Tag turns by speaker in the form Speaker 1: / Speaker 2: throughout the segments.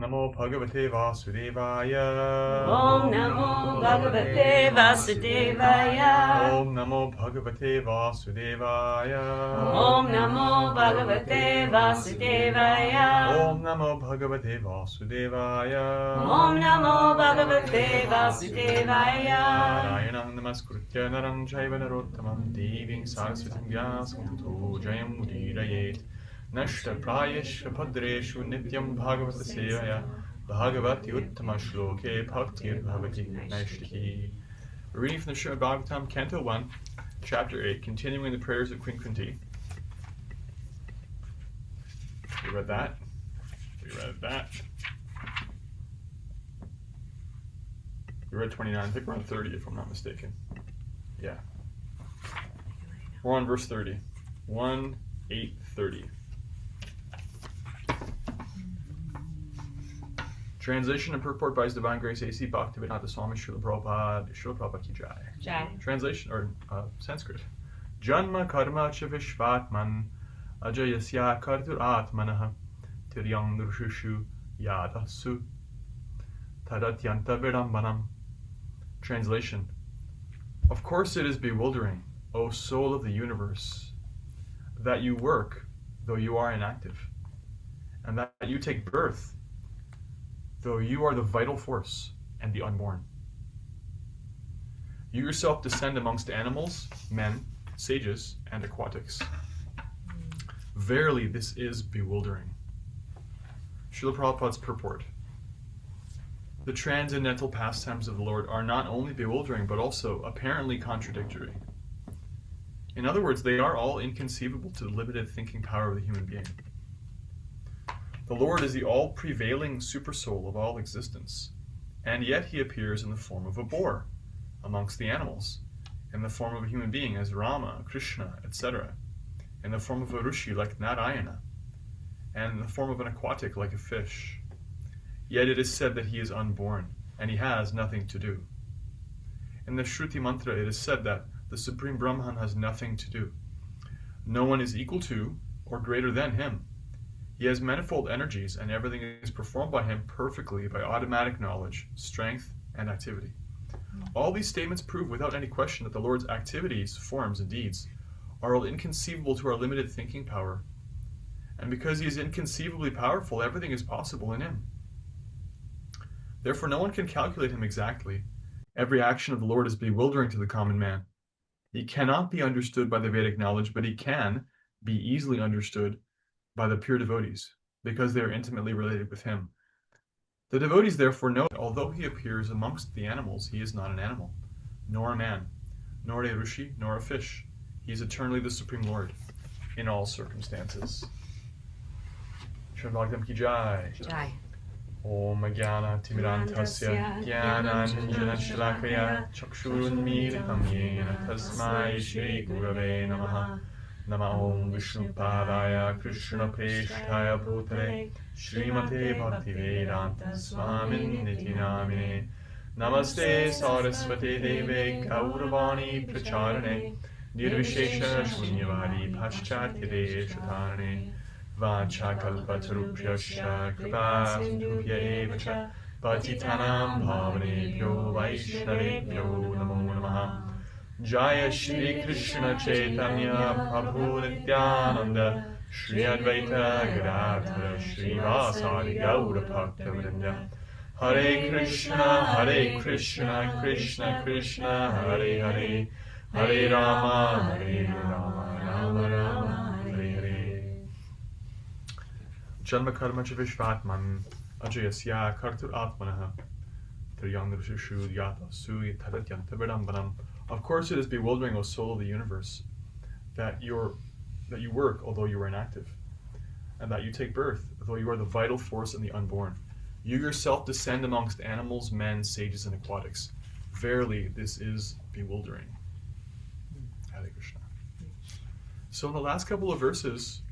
Speaker 1: Namo Bhagavate Vasudevaya.
Speaker 2: Om Namo Bhagavate Vasudevaya.
Speaker 1: Om Namo Bhagavate Vasudevaya.
Speaker 2: Om Namo Bhagavate Vasudevaya.
Speaker 1: Om Namo Bhagavate Vasudevaya.
Speaker 2: Om Namo Bhagavate Vasudevaya.
Speaker 1: Narayanam Namaskritya Naram Chaiva Narottamam Devim Saraswatim Vyasam Tato Jayam Mudirayet Nashta Prayesha Padreshu Nityam Bhagavata Sevaya Bhagavati Uttama Shloke Bhaktir Bhavati Naishtaki. Reading from the Srimad Bhagavatam, Canto 1, Chapter 8, continuing the prayers of Queen Kunti. We read that. We read 29. I think we're on 30 if I'm not mistaken. Yeah. We're on verse 30. 1, 8, 30. Translation and purport by His Divine Grace A.C. Bhaktivedanta Swami Srila Prabhupada Ki Jai.
Speaker 2: Jai.
Speaker 1: Translation, or Sanskrit. Janma karma cha vishvatman ajayasya kartur atmanah tiryang nurshushu yadasu tadatyanta virambanam. Translation. Of course it is bewildering, O soul of the universe, that you work though you are inactive, and that you take birth though you are the vital force and the unborn. You yourself descend amongst animals, men, sages, and aquatics. Verily, this is bewildering. Srila Prabhupada's purport. The transcendental pastimes of the Lord are not only bewildering, but also apparently contradictory. In other words, they are all inconceivable to the limited thinking power of the human being. The Lord is the all-prevailing supersoul of all existence, and yet he appears in the form of a boar amongst the animals, in the form of a human being as Rama, Krishna, etc., in the form of a rishi like Narayana, and in the form of an aquatic like a fish. Yet it is said that he is unborn, and he has nothing to do. In the Shruti Mantra it is said that the Supreme Brahman has nothing to do. No one is equal to or greater than him. He has manifold energies, and everything is performed by him perfectly by automatic knowledge, strength, and activity. All these statements prove without any question that the Lord's activities, forms, and deeds are all inconceivable to our limited thinking power. And because he is inconceivably powerful, everything is possible in him. Therefore, no one can calculate him exactly. Every action of the Lord is bewildering to the common man. He cannot be understood by the Vedic knowledge, but he can be easily understood by the pure devotees, because they are intimately related with him. The devotees therefore know that although he appears amongst the animals, he is not an animal, nor a man, nor a rishi, nor a fish. He is eternally the Supreme Lord in all circumstances. Srimad Bhagavatam Ki Jai.
Speaker 2: Jai.
Speaker 1: Om Jnana Timirantasya Jnananjana Shalakaya Chakshurunmilitam Yena Tasmai Shri Gurave Namaha. Nama Om Vishnu Padaya Krishna Peshtaya Bhutale Srimate Bhaktivedanta Swamin Niti Namine. Namaste Saraswati Deve Gauravani Pracharane Nirvishesha Shunyavadi Paschatya Deshatarane Vacha Kalpatarupyascha Kripa Sindhupya Evacha Patitanam Bhavanebhyo Vaishnavebhyo Namo Namaha. Jaya Shri Krishna Chaitanya Prabhu Nityananda Shri Advaita Gadadhara Shri Vasari Gaura Bhakta Hare Krishna Krishna Krishna Hare Hare Hare Rama Rama Rama Hare Hare. Janma Karma Cha Vishvatman Ajayasya Kartur Atmanaha Tiryang Nurshushu Yata Sui Tadatyanta Vidambanam. Of course it is bewildering, O soul of the universe, that you work although you are inactive, and that you take birth though you are the vital force and the unborn. You yourself descend amongst animals, men, sages, and aquatics. Verily, this is bewildering. Hare Krishna. So in the last couple of verses,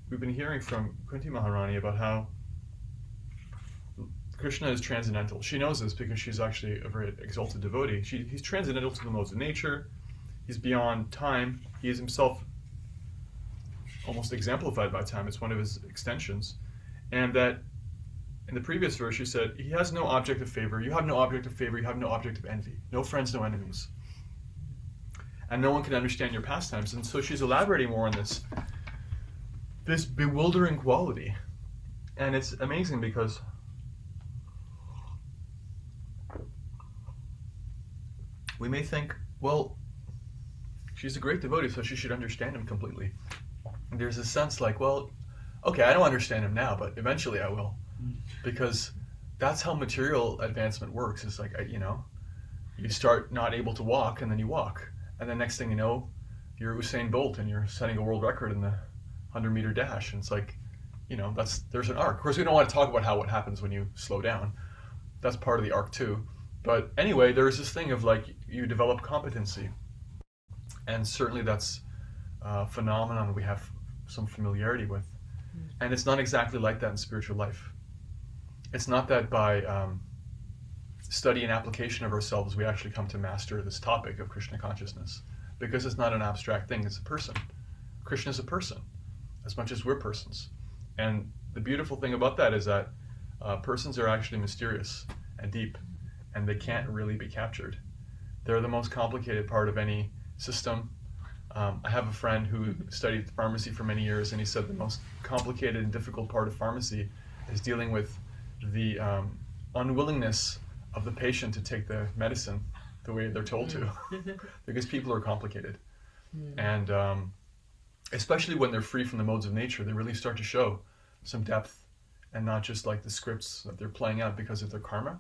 Speaker 1: we've been hearing from Kunti Maharani about how Krishna is transcendental. She knows this because she's actually a very exalted devotee. He's transcendental to the modes of nature. He's beyond time. He is himself almost exemplified by time. It's one of his extensions. And that in the previous verse, she said, he has no object of favor. You have no object of favor. You have no object of envy. No friends, no enemies. And no one can understand your pastimes. And so she's elaborating more on this bewildering quality. And it's amazing because we may think, well, she's a great devotee, so she should understand him completely. And there's a sense like, well, okay, I don't understand him now, but eventually I will. Because that's how material advancement works. It's like, you start not able to walk, and then you walk. And the next thing you know, you're Usain Bolt, and you're setting a world record in the 100-meter dash. And it's like, there's an arc. Of course, we don't want to talk about what happens when you slow down. That's part of the arc too. But anyway, there's this thing of like, you develop competency. And certainly that's a phenomenon we have some familiarity with. And it's not exactly like that in spiritual life. It's not that by study and application of ourselves we actually come to master this topic of Krishna consciousness, because it's not an abstract thing, it's a person. Krishna is a person, as much as we're persons. And the beautiful thing about that is that persons are actually mysterious and deep, and they can't really be captured. They're the most complicated part of any system. I have a friend who studied pharmacy for many years, and he said the most complicated and difficult part of pharmacy is dealing with the unwillingness of the patient to take the medicine the way they're told to, because people are complicated. And especially when they're free from the modes of nature, they really start to show some depth, and not just like the scripts that they're playing out because of their karma.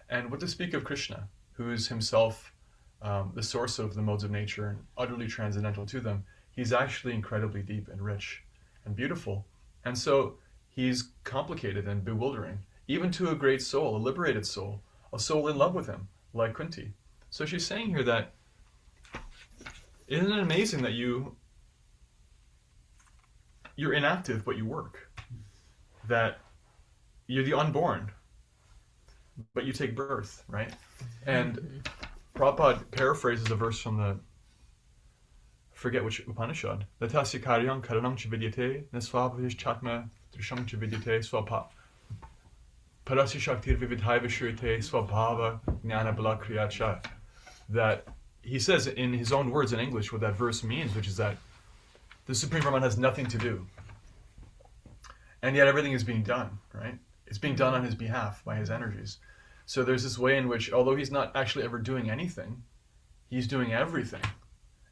Speaker 1: And what to speak of Krishna, who is himself the source of the modes of nature and utterly transcendental to them. He's actually incredibly deep and rich and beautiful. And so he's complicated and bewildering, even to a great soul, a liberated soul, a soul in love with him, like Kunti. So she's saying here that, isn't it amazing that you're inactive, but you work? That you're the unborn, but you take birth, right? And Prabhupada paraphrases a verse from the, forget which Upanishad, Latasya karyam karanam ch vidyate, nesvabhavish chatma drisham ch vidyate, swapa parasya shaktir vividhai vishrite, swabhava jnana bala kriyacha. That he says in his own words in English what that verse means, which is that the Supreme Brahman has nothing to do. And yet everything is being done, right? It's being done on his behalf by his energies. So there's this way in which, although he's not actually ever doing anything, he's doing everything.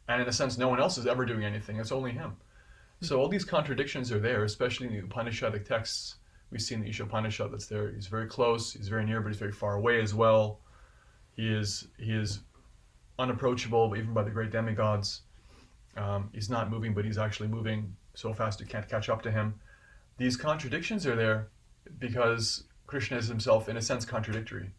Speaker 1: And in a sense, no one else is ever doing anything. It's only him. So all these contradictions are there, especially in the Upanishadic texts. We see in the Isha Upanishad that's there. He's very close, he's very near, but he's very far away as well. He is unapproachable, even by the great demigods. He's not moving, but he's actually moving so fast you can't catch up to him. These contradictions are there because Krishna is himself, in a sense, contradictory.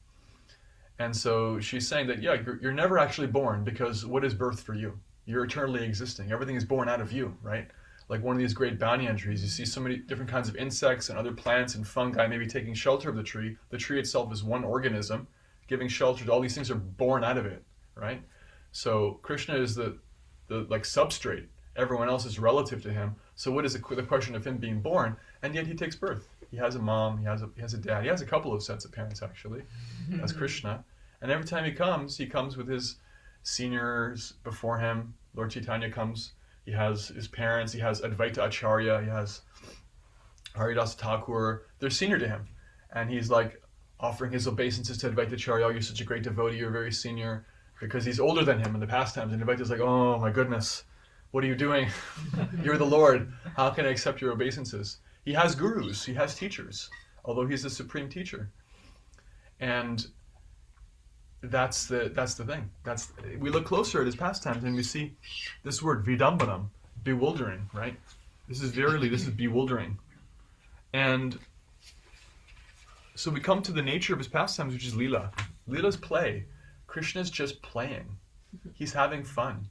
Speaker 1: And so she's saying that, you're never actually born, because what is birth for you? You're eternally existing. Everything is born out of you, right? Like one of these great bounty entries, you see so many different kinds of insects and other plants and fungi maybe taking shelter of the tree. The tree itself is one organism, giving shelter to all these things are born out of it, right? So Krishna is the like substrate. Everyone else is relative to him. So what is the question of him being born? And yet he takes birth. He has a mom, he has a dad, he has a couple of sets of parents actually, as Krishna. And every time he comes with his seniors before him. Lord Chaitanya comes, he has his parents, he has Advaita Acharya, he has Haridasa Thakur, they're senior to him. And he's like offering his obeisances to Advaita Acharya, oh, you're such a great devotee, you're very senior, because he's older than him in the pastimes. And Advaita's like, oh my goodness, what are you doing? You're the Lord, how can I accept your obeisances? He has gurus, he has teachers, although he's the supreme teacher. And that's the thing. We look closer at his pastimes and we see this word, vidambanam, bewildering, right? This is bewildering. And so we come to the nature of his pastimes, which is lila. Lila's play. Krishna's just playing. He's having fun.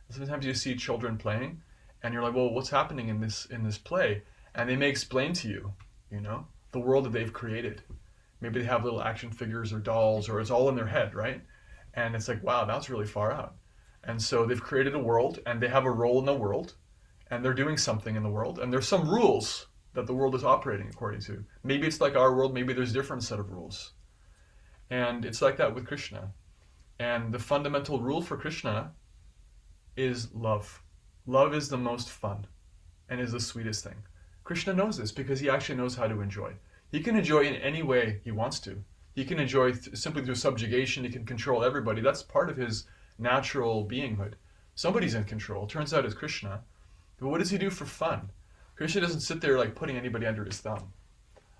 Speaker 1: Sometimes you see children playing and you're like, well, what's happening in this play? And they may explain to you, the world that they've created. Maybe they have little action figures or dolls, or it's all in their head, right? And it's like, wow, that's really far out. And so they've created a world, and they have a role in the world, and they're doing something in the world, and there's some rules that the world is operating according to. Maybe it's like our world, maybe there's a different set of rules. And it's like that with Krishna. And the fundamental rule for Krishna is love. Love is the most fun and is the sweetest thing. Krishna knows this because he actually knows how to enjoy. He can enjoy in any way he wants to. He can enjoy simply through subjugation. He can control everybody. That's part of his natural beinghood. Somebody's in control. Turns out it's Krishna. But what does he do for fun? Krishna doesn't sit there like putting anybody under his thumb.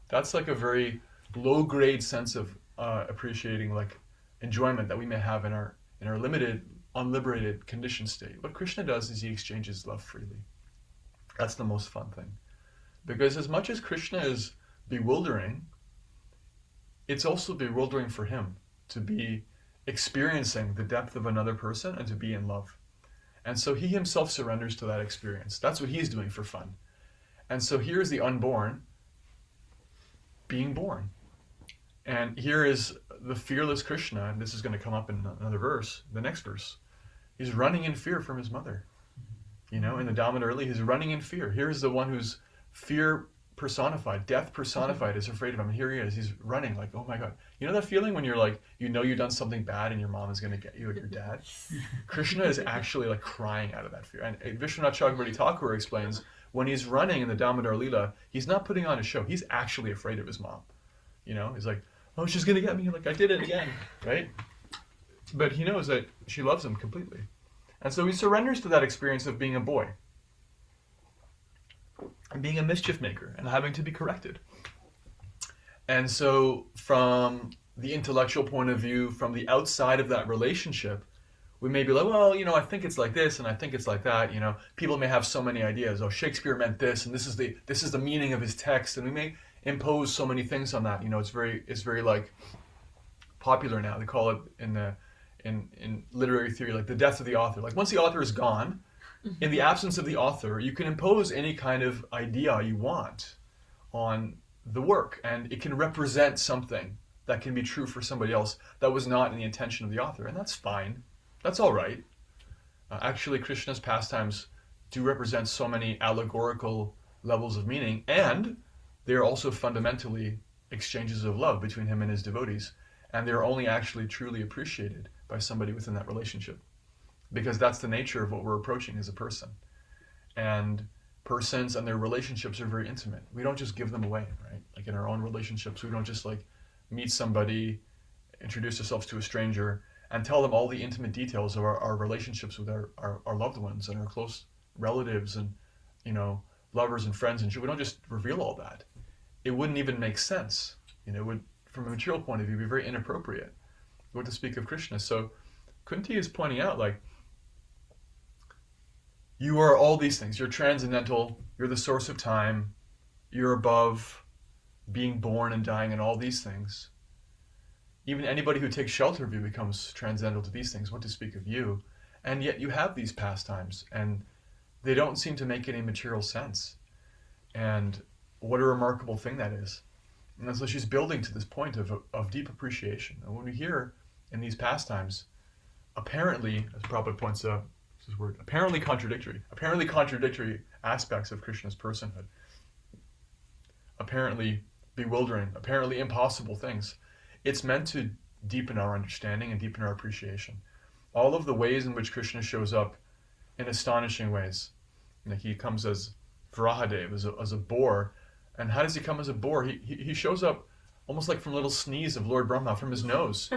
Speaker 1: That's like a very low-grade sense of appreciating like enjoyment that we may have in our limited, unliberated, conditioned state. What Krishna does is he exchanges love freely. That's the most fun thing. Because as much as Krishna is bewildering, it's also bewildering for him to be experiencing the depth of another person and to be in love. And so he himself surrenders to that experience. That's what he's doing for fun. And so here's the unborn being born. And here is the fearless Krishna, and this is going to come up in another verse, the next verse. He's running in fear from his mother. In the Damodar Lila, he's running in fear. Here's the one who's fear personified, death personified, is afraid of him. And here he is, he's running like, oh my God. You know that feeling when you're like, you've done something bad and your mom is going to get you, or your dad? Krishna is actually like crying out of that fear. And Vishwanath Chakravarti Thakur explains, when he's running in the Damodar Lila, he's not putting on a show. He's actually afraid of his mom. He's like, oh, she's going to get me. Like, I did it again, right? But he knows that she loves him completely. And so he surrenders to that experience of being a boy and being a mischief maker and having to be corrected. And so from the intellectual point of view, from the outside of that relationship, we may be like, well, I think it's like this and I think it's like that. People may have so many ideas. Oh, Shakespeare meant this, and this is the meaning of his text, and we may impose so many things on that. It's very like popular now. They call it in literary theory like the death of the author. Like once the author is gone, in the absence of the author, you can impose any kind of idea you want on the work, and it can represent something that can be true for somebody else that was not in the intention of the author, and that's fine. That's all right. Actually, Krishna's pastimes do represent so many allegorical levels of meaning, and they are also fundamentally exchanges of love between him and his devotees, and they're only actually truly appreciated by somebody within that relationship, because that's the nature of what we're approaching as a person. And persons and their relationships are very intimate. We don't just give them away, right? Like in our own relationships, we don't just like meet somebody, introduce ourselves to a stranger, and tell them all the intimate details of our relationships with our loved ones and our close relatives and lovers and friends, and we don't just reveal all that. It wouldn't even make sense. It would, from a material point of view, be very inappropriate. What to speak of Krishna. So Kunti is pointing out, like, you are all these things. You're transcendental. You're the source of time. You're above being born and dying and all these things. Even anybody who takes shelter of you becomes transcendental to these things. What to speak of you? And yet you have these pastimes, and they don't seem to make any material sense. And what a remarkable thing that is. And so she's building to this point of deep appreciation. And when we hear in these pastimes, apparently, as Prabhupada points out, this word, apparently contradictory aspects of Krishna's personhood, apparently bewildering, apparently impossible things, it's meant to deepen our understanding and deepen our appreciation. All of the ways in which Krishna shows up in astonishing ways. Like he comes as Varahadev, as a boar. And how does he come as a boar? He shows up almost like from a little sneeze of Lord Brahma from his nose.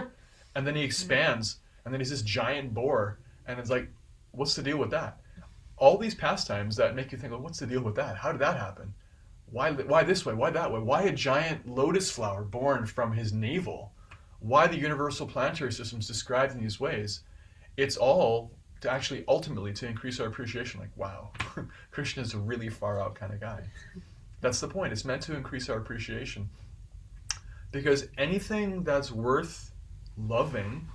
Speaker 1: And then he expands, and then he's this giant boar. And it's like, what's the deal with that? All these pastimes that make you think, well, what's the deal with that? How did that happen? Why this way? Why that way? Why a giant lotus flower born from his navel? Why the universal planetary systems described in these ways? It's all to actually ultimately to increase our appreciation. Like, wow, Krishna's a really far out kind of guy. That's the point. It's meant to increase our appreciation. Because anything that's worth loving,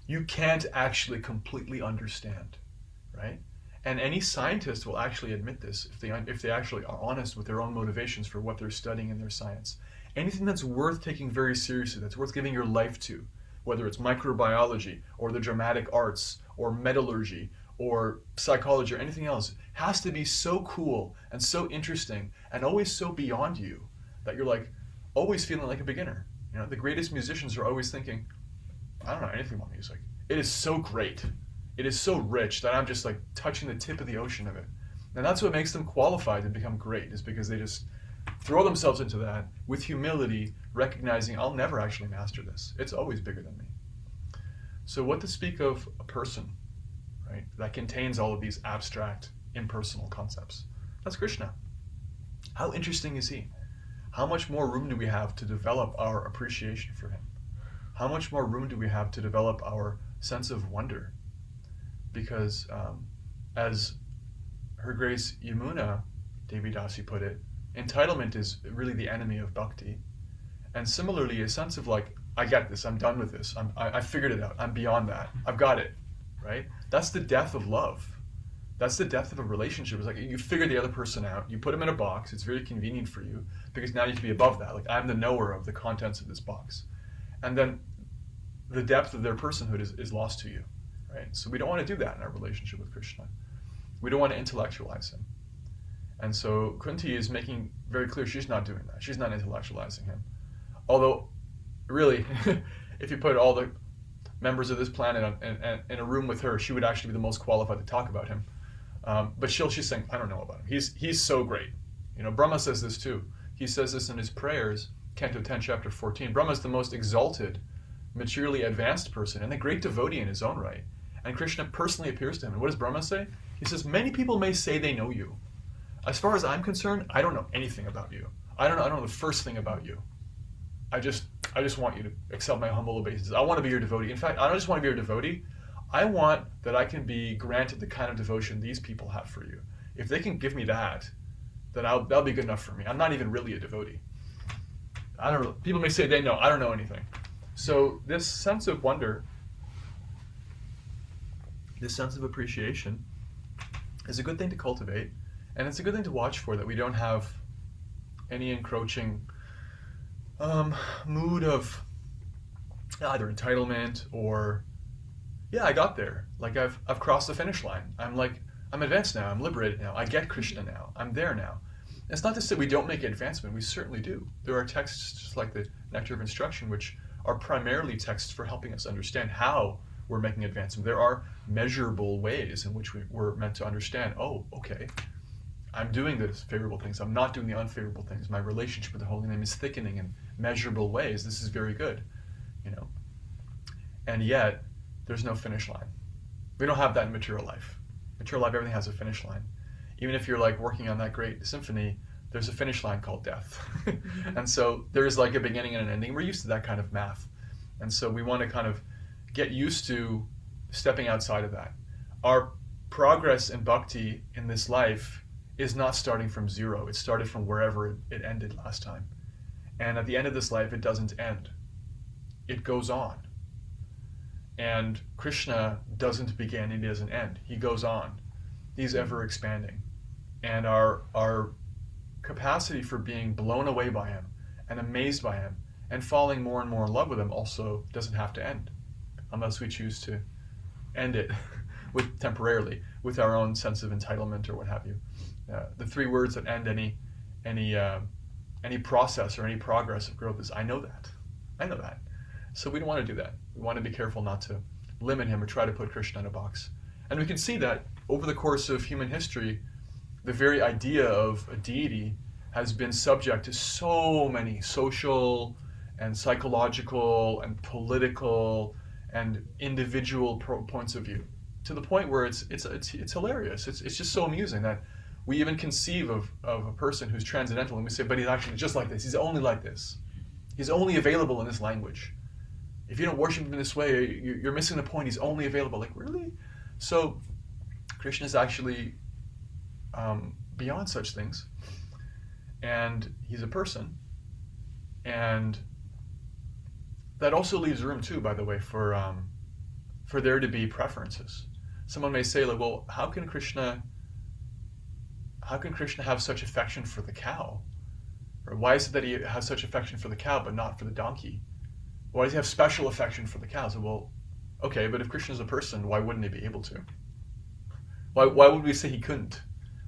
Speaker 1: you can't actually completely understand, right? And any scientist will actually admit this if they actually are honest with their own motivations for what they're studying in their science. Anything that's worth taking very seriously, that's worth giving your life to, whether it's microbiology or the dramatic arts or metallurgy or psychology or anything else has to be so cool and so interesting and always so beyond you that you're like always feeling like a beginner. You know, the greatest musicians are always thinking, I don't know anything about music. It is so great. It is so rich that I'm just like touching the tip of the ocean of it. And that's what makes them qualified to become great, is because they just throw themselves into that with humility, recognizing I'll never actually master this. It's always bigger than me. So what to speak of a person, right, that contains all of these abstract, impersonal concepts? That's Krishna. How interesting is he? How much more room do we have to develop our appreciation for him? How much more room do we have to develop our sense of wonder? Because as Her Grace Yamuna Devi Dasi put it, entitlement is really the enemy of bhakti. And similarly, a sense of like, I get this, I'm done with this, I figured it out, I'm beyond that, I've got it, right? That's the death of love. That's the death of a relationship. It's like you figure the other person out, you put them in a box, it's very convenient for you, because now you can be above that. Like, I'm the knower of the contents of this box. And then the depth of their personhood is lost to you, right? So we don't want to do that in our relationship with Krishna. We don't want to intellectualize him. And so Kunti is making very clear she's not doing that. She's not intellectualizing him. Although, really, if you put all the members of this planet in a room with her, she would actually be the most qualified to talk about him. But she's saying, I don't know about him. He's so great. You know, Brahma says this too. He says this in his prayers, Canto 10, Chapter 14. Brahma is the most exalted, materially advanced person and a great devotee in his own right. And Krishna personally appears to him. And what does Brahma say? He says, many people may say they know you. As far as I'm concerned, I don't know anything about you. I don't know the first thing about you. I just want you to accept my humble obeisance. I want to be your devotee. In fact, I don't just want to be your devotee. I want that I can be granted the kind of devotion these people have for you. If they can give me that, then that'll be good enough for me. I'm not even really a devotee. I don't know. People may say they know. I don't know anything. So this sense of wonder, this sense of appreciation, is a good thing to cultivate, and it's a good thing to watch for, that we don't have any encroaching mood of either entitlement or, yeah, I got there. Like I've crossed the finish line. I'm advanced now. I'm liberated now. I get Krishna now. I'm there now. It's not to say we don't make advancement. We certainly do. There are texts just like the Nectar of Instruction, which are primarily texts for helping us understand how we're making advancement. There are measurable ways in which we're meant to understand, oh, okay, I'm doing the favorable things. I'm not doing the unfavorable things. My relationship with the Holy Name is thickening in measurable ways. This is very good, you know. And yet, there's no finish line. We don't have that in material life. Material life, everything has a finish line. Even if you're like working on that great symphony, there's a finish line called death. And so there's like a beginning and an ending. We're used to that kind of math. And so we want to kind of get used to stepping outside of that. Our progress in bhakti in this life is not starting from zero. It started from wherever it ended last time. And at the end of this life, it doesn't end. It goes on. And Krishna doesn't begin, he doesn't end. He goes on. He's ever expanding. And our capacity for being blown away by him and amazed by him and falling more and more in love with him also doesn't have to end, unless we choose to end it with temporarily with our own sense of entitlement or what have you. The three words that end any process or any progress of growth is, I know that. I know that. So we don't want to do that. We want to be careful not to limit him or try to put Krishna in a box. And we can see that over the course of human history, the very idea of a deity has been subject to so many social and psychological and political and individual points of view, to the point where it's hilarious. It's just so amusing that we even conceive of a person who's transcendental and we say, but he's actually just like this. He's only like this. He's only available in this language. If you don't worship him in this way, you're missing the point. He's only available. Like, really? So Krishna is actually beyond such things. And he's a person. And that also leaves room too, by the way, for there to be preferences. Someone may say, like, well, how can Krishna have such affection for the cow? Or why is it that he has such affection for the cow but not for the donkey? Why does he have special affection for the cow? So, well, okay, but if Krishna is a person, why wouldn't he be able to? Why would we say he couldn't?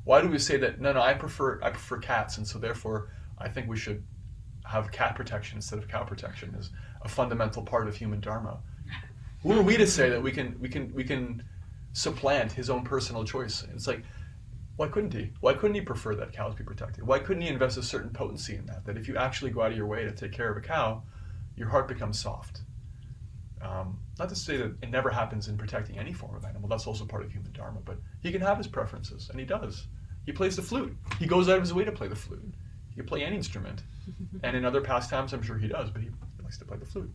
Speaker 1: Why do we say that? No, I prefer cats, and so therefore I think we should have cat protection instead of cow protection as a fundamental part of human dharma. Who are we to say that we can supplant his own personal choice? It's like, why couldn't he? Why couldn't he prefer that cows be protected? Why couldn't he invest a certain potency in that? That if you actually go out of your way to take care of a cow, your heart becomes soft. Not to say that it never happens in protecting any form of animal. That's also part of human dharma. But he can have his preferences, and he does. He plays the flute. He goes out of his way to play the flute. He can play any instrument. And in other pastimes, I'm sure he does, but he likes to play the flute.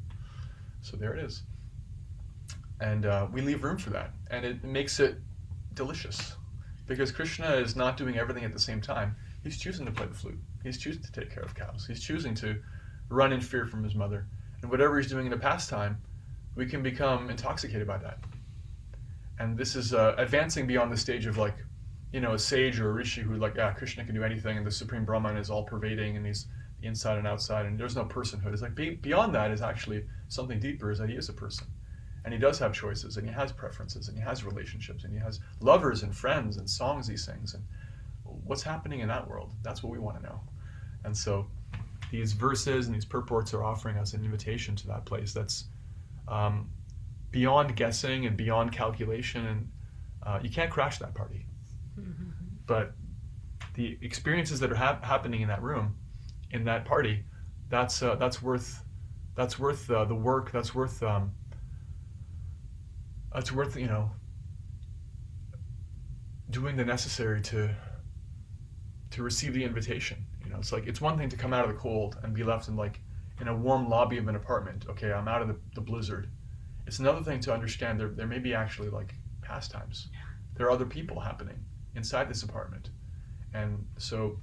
Speaker 1: So there it is. And we leave room for that. And it makes it delicious. Because Krishna is not doing everything at the same time. He's choosing to play the flute. He's choosing to take care of cows. He's choosing to run in fear from his mother. And whatever he's doing in the pastime, we can become intoxicated by that. And this is advancing beyond the stage of like, a sage or a rishi who Krishna can do anything and the Supreme Brahman is all pervading and he's the inside and outside and there's no personhood. It's like beyond that is actually something deeper, is that he is a person. And he does have choices and he has preferences and he has relationships and he has lovers and friends and songs he sings. And what's happening in that world? That's what we want to know. And so these verses and these purports are offering us an invitation to that place that's beyond guessing and beyond calculation, and you can't crash that party. Mm-hmm. But the experiences that are happening in that room, in that party, that's worth the work. That's worth doing the necessary to receive the invitation. It's like, it's one thing to come out of the cold and be left in a warm lobby of an apartment. Okay, I'm out of the blizzard. It's another thing to understand there may be actually pastimes. There are other people happening inside this apartment. And so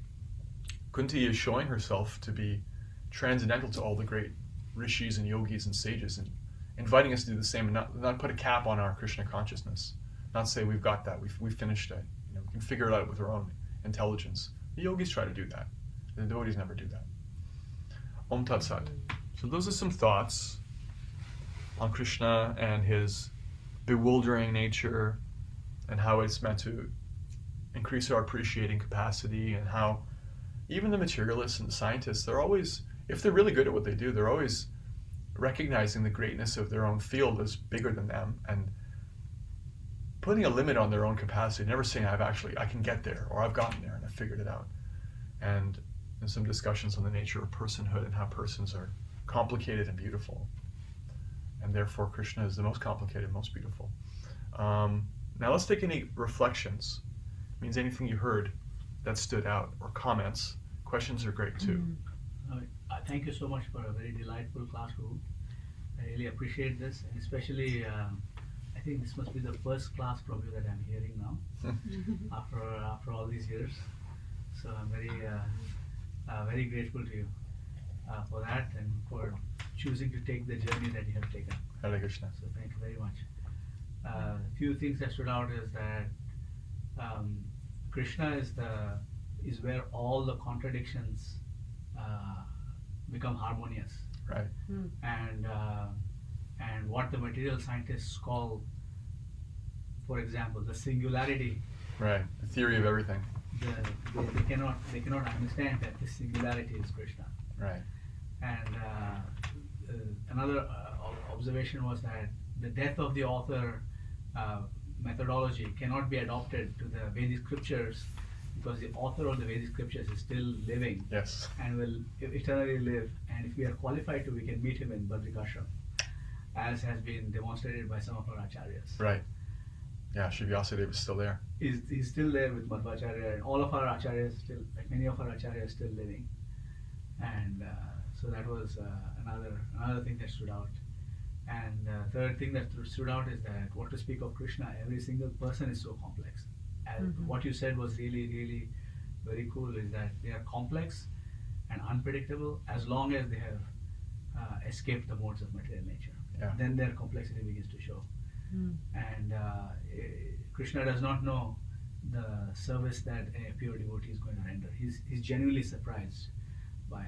Speaker 1: Kunti is showing herself to be transcendental to all the great rishis and yogis and sages, and inviting us to do the same, and not put a cap on our Krishna consciousness. Not say we've got that, we've finished it. We can figure it out with our own intelligence. The yogis try to do that. The devotees never do that. Om Tat Sat. So those are some thoughts on Krishna and his bewildering nature and how it's meant to increase our appreciating capacity, and how even the materialists and the scientists, they're always, if they're really good at what they do, they're always recognizing the greatness of their own field as bigger than them and putting a limit on their own capacity, never saying I can get there, or I've gotten there and I've figured it out. And there's some discussions on the nature of personhood and how persons are complicated and beautiful. And therefore Krishna is the most complicated, most beautiful. Now let's take any reflections. It means anything you heard that stood out, or comments. Questions are great too.
Speaker 3: Thank you so much for a very delightful classroom. I really appreciate this, and especially I think this must be the first class from you that I'm hearing now after all these years. So I'm very grateful to you for that, and for choosing to take the journey that you have taken.
Speaker 1: Hare Krishna.
Speaker 3: So thank you very much. A few things that stood out is that Krishna is where all the contradictions become harmonious.
Speaker 1: Right.
Speaker 3: And what the material scientists call, for example, the singularity.
Speaker 1: Right. The theory of everything.
Speaker 3: They cannot understand that this singularity is Krishna.
Speaker 1: Right.
Speaker 3: And another observation was that the death of the author methodology cannot be adopted to the Vedic scriptures, because the author of the Vedic scriptures is still living.
Speaker 1: Yes. And
Speaker 3: will eternally live. And if we are qualified to, we can meet him in Badrikashram, as has been demonstrated by some of our acharyas.
Speaker 1: Right. Yeah, Sri Vyasadeva is still there.
Speaker 3: He's still there with Madhvacharya, and all of our acharyas still, many of our acharyas still living. And so that was another thing that stood out. And the third thing that stood out is that, what to speak of Krishna, every single person is so complex. And what you said was really, really very cool, is that they are complex and unpredictable as long as they have escaped the modes of material nature.
Speaker 1: Yeah.
Speaker 3: Then their complexity begins to show. And Krishna does not know the service that a pure devotee is going to render. He's genuinely surprised by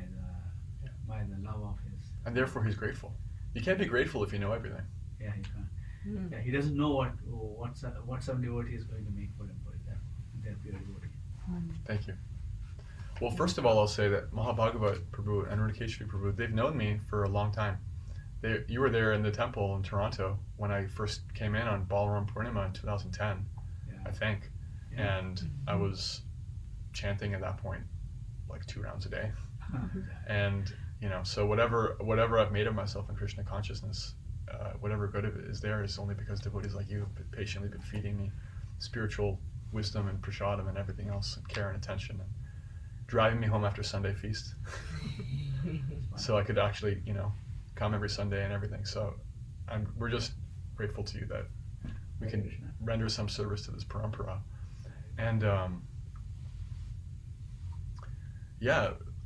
Speaker 3: the love of his.
Speaker 1: And therefore he's grateful. You can't be grateful if you know everything.
Speaker 3: Yeah, you can't. Yeah, he doesn't know what some devotee is going to make for him for their pure devotee.
Speaker 1: Thank you. Well, first of all, I'll say that Mahabhagavat Prabhu and Rudikeshwari Prabhu, they've known me for a long time. You were there in the temple in Toronto when I first came in on Balaram Purnima in 2010, I think.
Speaker 3: Yeah.
Speaker 1: And I was chanting at that point like 2 rounds a day. And, so whatever I've made of myself in Krishna consciousness, whatever good of it is there is only because devotees like you have patiently been feeding me spiritual wisdom and prasadam and everything else, and care and attention, and driving me home after Sunday feast. So I could actually, come every Sunday and everything. So we're just grateful to you that we can render some service to this parampara. And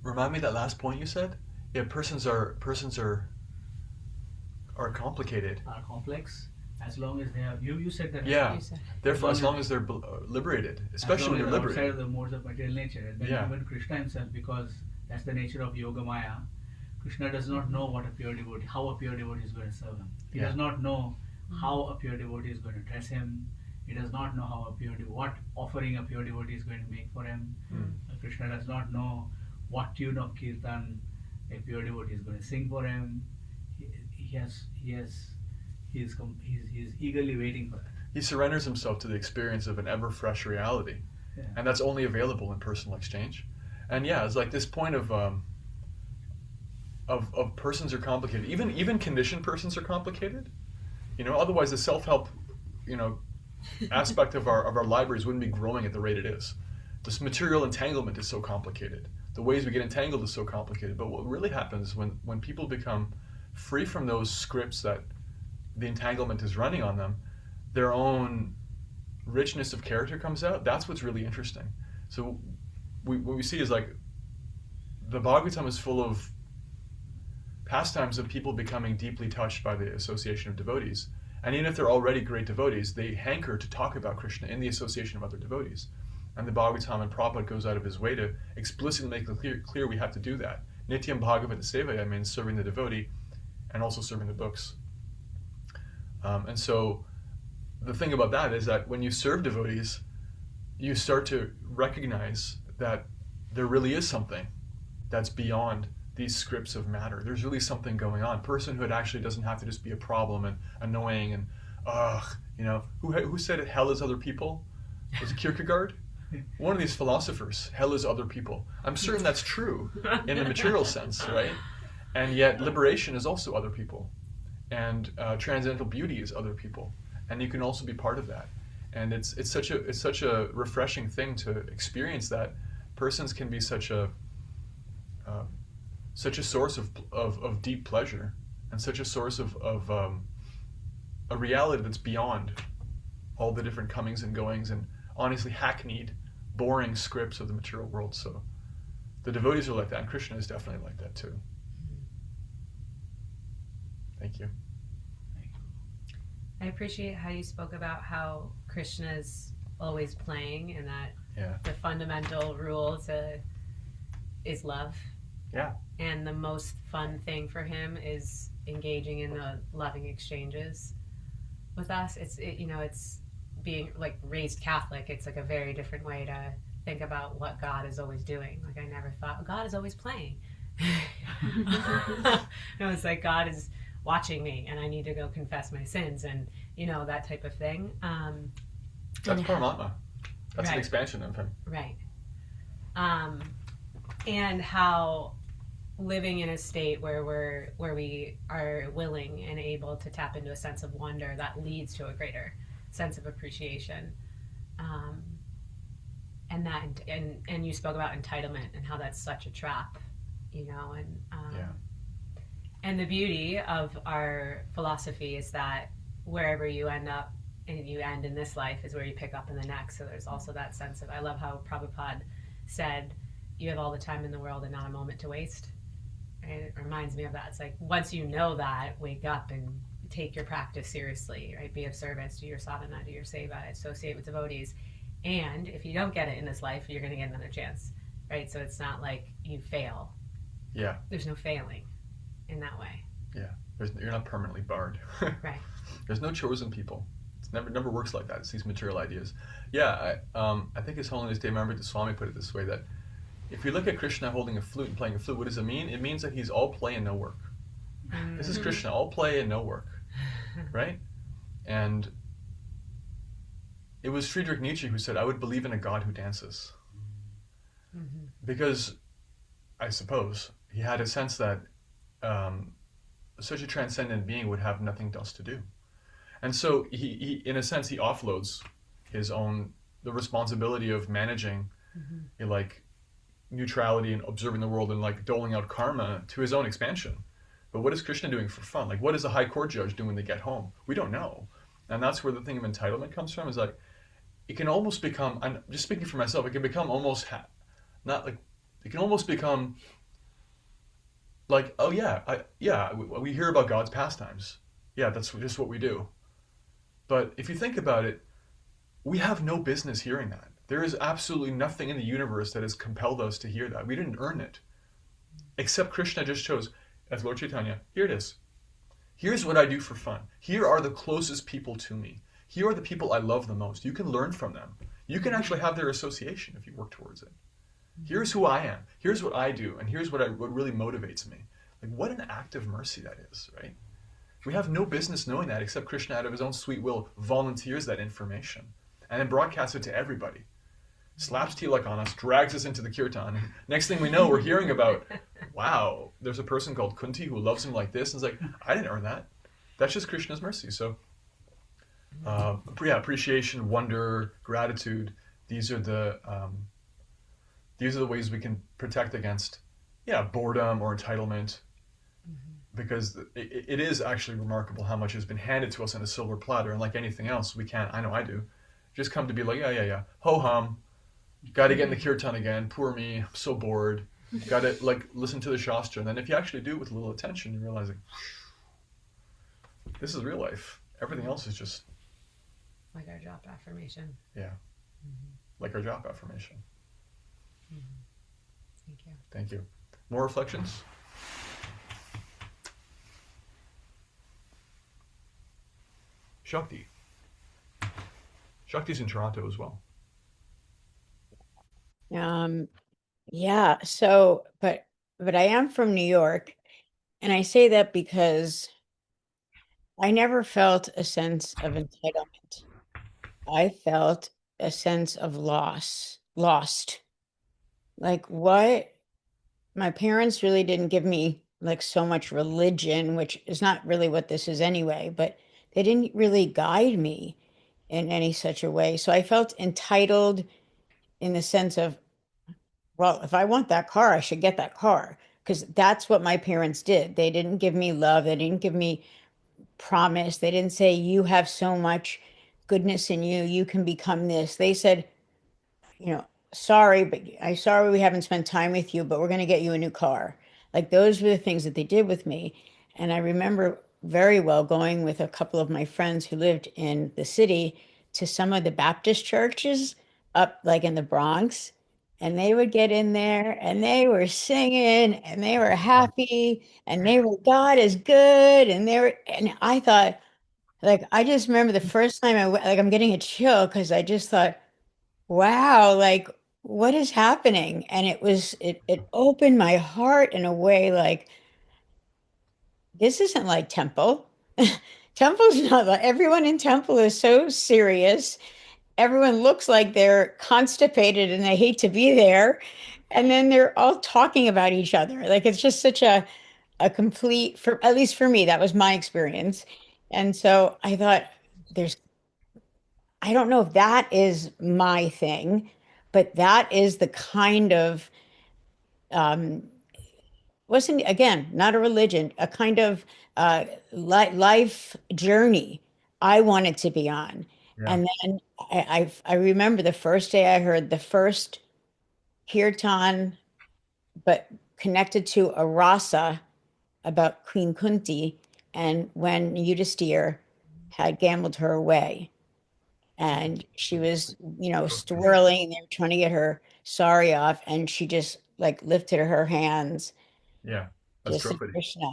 Speaker 1: remind me that last point you said. Yeah, persons are complicated.
Speaker 3: Are complex as long as they have. You said that.
Speaker 1: Yeah. Therefore, as long as they're liberated, especially when they're liberated.
Speaker 3: Outside of the modes of material nature, and then even Krishna himself, because that's the nature of Yoga Maya. Krishna does not know how a pure devotee is going to serve him. He does not know how a pure devotee is going to dress him. He does not know what offering a pure devotee is going to make for him. Krishna does not know what tune of kirtan a pure devotee is going to sing for him. He is eagerly waiting for that.
Speaker 1: He surrenders himself to the experience of an ever fresh reality, and that's only available in personal exchange. And it's like this point of persons are complicated. Even conditioned persons are complicated. Otherwise the self-help, aspect of our libraries wouldn't be growing at the rate it is. This material entanglement is so complicated. The ways we get entangled is so complicated. But what really happens when people become free from those scripts that the entanglement is running on them, their own richness of character comes out. That's what's really interesting. So what we see is like the Bhagavatam is full of pastimes of people becoming deeply touched by the association of devotees. And even if they're already great devotees, they hanker to talk about Krishna in the association of other devotees. And the Bhagavatam and Prabhupada goes out of his way to explicitly make it clear we have to do that. Nityam Bhagavata Sevaya means serving the devotee and also serving the books. And so the thing about that is that when you serve devotees, you start to recognize that there really is something that's beyond these scripts of matter. There's really something going on. Personhood actually doesn't have to just be a problem and annoying and who said it, hell is other people? Was it Kierkegaard? One of these philosophers, hell is other people. I'm certain that's true in the material sense, right? And yet liberation is also other people. And transcendental beauty is other people. And you can also be part of that. And it's such a refreshing thing to experience that persons can be such a source of deep pleasure and such a source of a reality that's beyond all the different comings and goings and honestly hackneyed, boring scripts of the material world. So the devotees are like that, and Krishna is definitely like that too. Thank you.
Speaker 4: I appreciate how you spoke about how Krishna is always playing and that the fundamental rule is love.
Speaker 1: Yeah.
Speaker 4: And the most fun thing for him is engaging in the loving exchanges with us. It's being like raised Catholic. It's like a very different way to think about what God is always doing. Like I never thought God is always playing. No, it's like God is watching me and I need to go confess my sins and that type of thing.
Speaker 1: That's Paramatma. That's an expansion of him.
Speaker 4: Right. And how living in a state where we are willing and able to tap into a sense of wonder that leads to a greater sense of appreciation. And you spoke about entitlement and how that's such a trap, and the beauty of our philosophy is that wherever you end up and you end in this life is where you pick up in the next. So there's also that sense of, I love how Prabhupada said, you have all the time in the world and not a moment to waste. And it reminds me of that. It's like, once you know that, wake up and take your practice seriously, right? Be of service, do your sadhana, do your seva, associate with devotees. And if you don't get it in this life, you're going to get another chance, right? So it's not like you fail.
Speaker 1: Yeah.
Speaker 4: There's no failing in that way.
Speaker 1: Yeah, you're not permanently barred.
Speaker 4: Right.
Speaker 1: There's no chosen people. It's never works like that. It's these material ideas. Yeah, I think His Holiness Devamrita Swami put it this way, that if you look at Krishna holding a flute and playing a flute, what does it mean? It means that he's all play and no work. This is Krishna, all play and no work, right? And it was Friedrich Nietzsche who said, "I would believe in a God who dances," because I suppose he had a sense that such a transcendent being would have nothing else to do. And so he in a sense, he offloads the responsibility of managing like neutrality and observing the world and like doling out karma to his own expansion. But what is Krishna doing for fun? Like, what does a high court judge do when they get home? We don't know. And that's where the thing of entitlement comes from, is like, it can almost become, I'm just speaking for myself, it can become almost, not like, it can almost become like, oh yeah, we hear about God's pastimes. Yeah, that's just what we do. But if you think about it, we have no business hearing that. There is absolutely nothing in the universe that has compelled us to hear that. We didn't earn it. Except Krishna just chose, as Lord Chaitanya, here it is. Here's what I do for fun. Here are the closest people to me. Here are the people I love the most. You can learn from them. You can actually have their association if you work towards it. Here's who I am. Here's what I do. And here's what really motivates me. Like, what an act of mercy that is, right? We have no business knowing that, except Krishna, out of his own sweet will, volunteers that information and then broadcasts it to everybody. Slaps tilak on us, drags us into the kirtan. Next thing we know, we're hearing about, wow, there's a person called Kunti who loves him like this. And it's like, I didn't earn that. That's just Krishna's mercy. So, appreciation, wonder, gratitude. These are the ways we can protect against, boredom or entitlement. Because it is actually remarkable how much has been handed to us on a silver platter, and like anything else, we can't. I know I do. Just come to be like, yeah, ho hum. Got to get in the kirtan again. Poor me. I'm so bored. Got to like listen to the shastra, and then if you actually do it with a little attention, you're realizing this is real life. Everything else is just
Speaker 4: like our job affirmation.
Speaker 1: Yeah, like our job affirmation.
Speaker 4: Thank you.
Speaker 1: Thank you. More reflections. Shakti. Shakti's in Toronto as well.
Speaker 5: Yeah, so but I am from New York, and I say that because I never felt a sense of entitlement. I felt a sense of lost. Like, what? My parents really didn't give me like so much religion, which is not really what this is anyway, but they didn't really guide me in any such a way. So I felt entitled in the sense of, well, if I want that car, I should get that car, because that's what my parents did. They didn't give me love. They didn't give me promise. They didn't say, you have so much goodness in you. You can become this. They said, sorry, but I'm sorry we haven't spent time with you, but we're going to get you a new car. Like, those were the things that they did with me. And I remember very well going with a couple of my friends who lived in the city to some of the Baptist churches up like in the Bronx. And they would get in there and they were singing and they were happy and they were, God is good. And I thought, like, I just remember the first time I went, like, I'm getting a chill because I just thought, wow, like, what is happening? And it opened my heart in a way, like, this isn't like temple. Temple's not like, everyone in temple is so serious. Everyone looks like they're constipated and they hate to be there. And then they're all talking about each other. Like, it's just such a complete, for at least for me, that was my experience. And so I thought, there's I don't know if that is my thing, but that is the kind of um, wasn't, again, not a religion, a kind of life journey I wanted to be on.
Speaker 1: Yeah.
Speaker 5: And then I remember the first day I heard the first kirtan, but connected to a rasa about Queen Kunti, and when Yudhisthira had gambled her away. And she was, swirling. They were trying to get her sari off, and she just like lifted her hands
Speaker 1: Yeah. That's
Speaker 5: just to
Speaker 1: Draupadi.
Speaker 5: Krishna.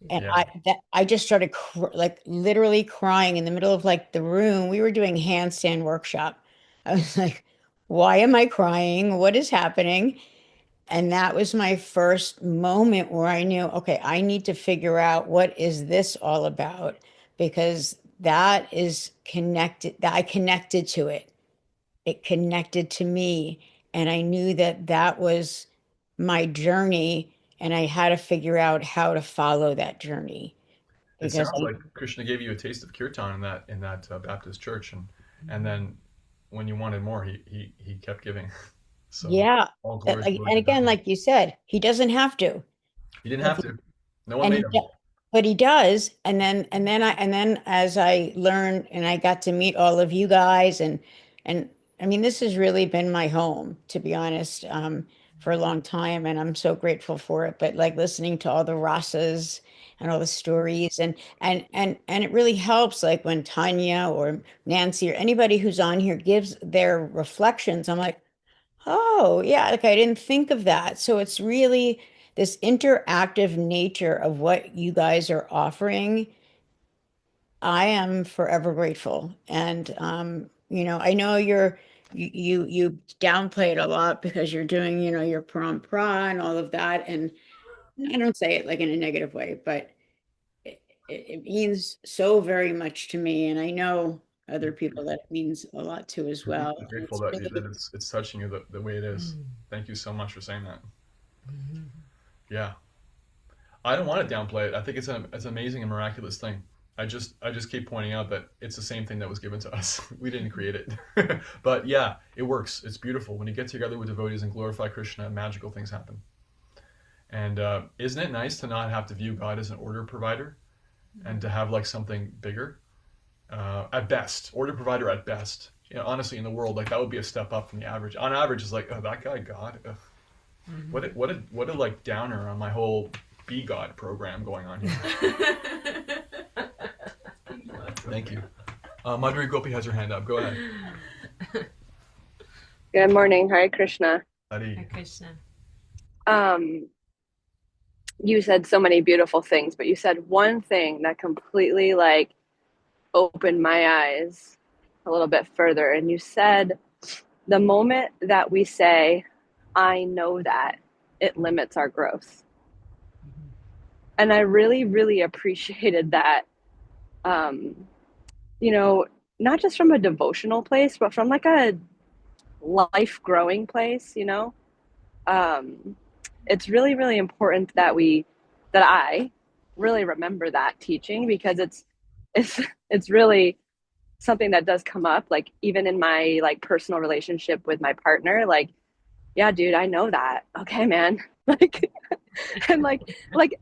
Speaker 5: And
Speaker 1: Yeah.
Speaker 5: I just started like literally crying in the middle of like the room. We were doing handstand workshop. I was like, why am I crying? What is happening? And that was my first moment where I knew, okay, I need to figure out what is this all about, because that is connected, that I connected to it. It connected to me, and I knew that that was my journey, and I had to figure out how to follow that journey
Speaker 1: It
Speaker 5: because
Speaker 1: sounds like Krishna gave you a taste of kirtan in that Baptist church, and then when you wanted more, he kept giving. So
Speaker 5: yeah,
Speaker 1: all glory to the Lord
Speaker 5: and again,
Speaker 1: Chaitanya.
Speaker 5: like you said, he doesn't have to.
Speaker 1: He didn't
Speaker 5: If
Speaker 1: have
Speaker 5: he,
Speaker 1: to. No one
Speaker 5: and
Speaker 1: made
Speaker 5: he
Speaker 1: him.
Speaker 5: but he does, and then as I learned and I got to meet all of you guys, and I mean, this has really been my home, to be honest, for a long time, and I'm so grateful for it. But like listening to all the rasas and all the stories, and it really helps, like when Tanya or Nancy or anybody who's on here gives their reflections. I'm like, oh, yeah, like I didn't think of that. So it's really this interactive nature of what you guys are offering. I am forever grateful. And I know you downplay it a lot because you're doing, your prom pra and all of that. And I don't say it like in a negative way, but it means so very much to me. And I know other people that it means a lot to as
Speaker 1: I'm
Speaker 5: well.
Speaker 1: deeply
Speaker 5: And
Speaker 1: grateful
Speaker 5: it's
Speaker 1: that
Speaker 5: really,
Speaker 1: it's touching you the way it is. Thank you so much for saying that. Yeah, I don't want to downplay it. I think it's an amazing and miraculous thing. I just keep pointing out that it's the same thing that was given to us. We didn't create it, but yeah, it works. It's beautiful when you get together with devotees and glorify Krishna. Magical things happen. And isn't it nice to not have to view God as an order provider and to have like something bigger? At best, order provider at best. Honestly, in the world, like that would be a step up from the average. On average, it's like, oh, that guy God. Ugh. What a like downer on my whole Be God program going on here. Thank you. Madhuri Gopi has her hand up. Go ahead.
Speaker 6: Good morning. Hare Krishna.
Speaker 1: Adi.
Speaker 4: Krishna.
Speaker 6: Um, you said so many beautiful things, but you said one thing that completely like opened my eyes a little bit further. And you said the moment that we say, I know that, it limits our growth. And I really, really appreciated that, um, you know, not just from a devotional place, but from like a life growing place. Um, it's really, really important that I really remember that teaching because it's, it's really something that does come up, like even in my like personal relationship with my partner, like, yeah, dude, I know that. Okay, man. Like, and like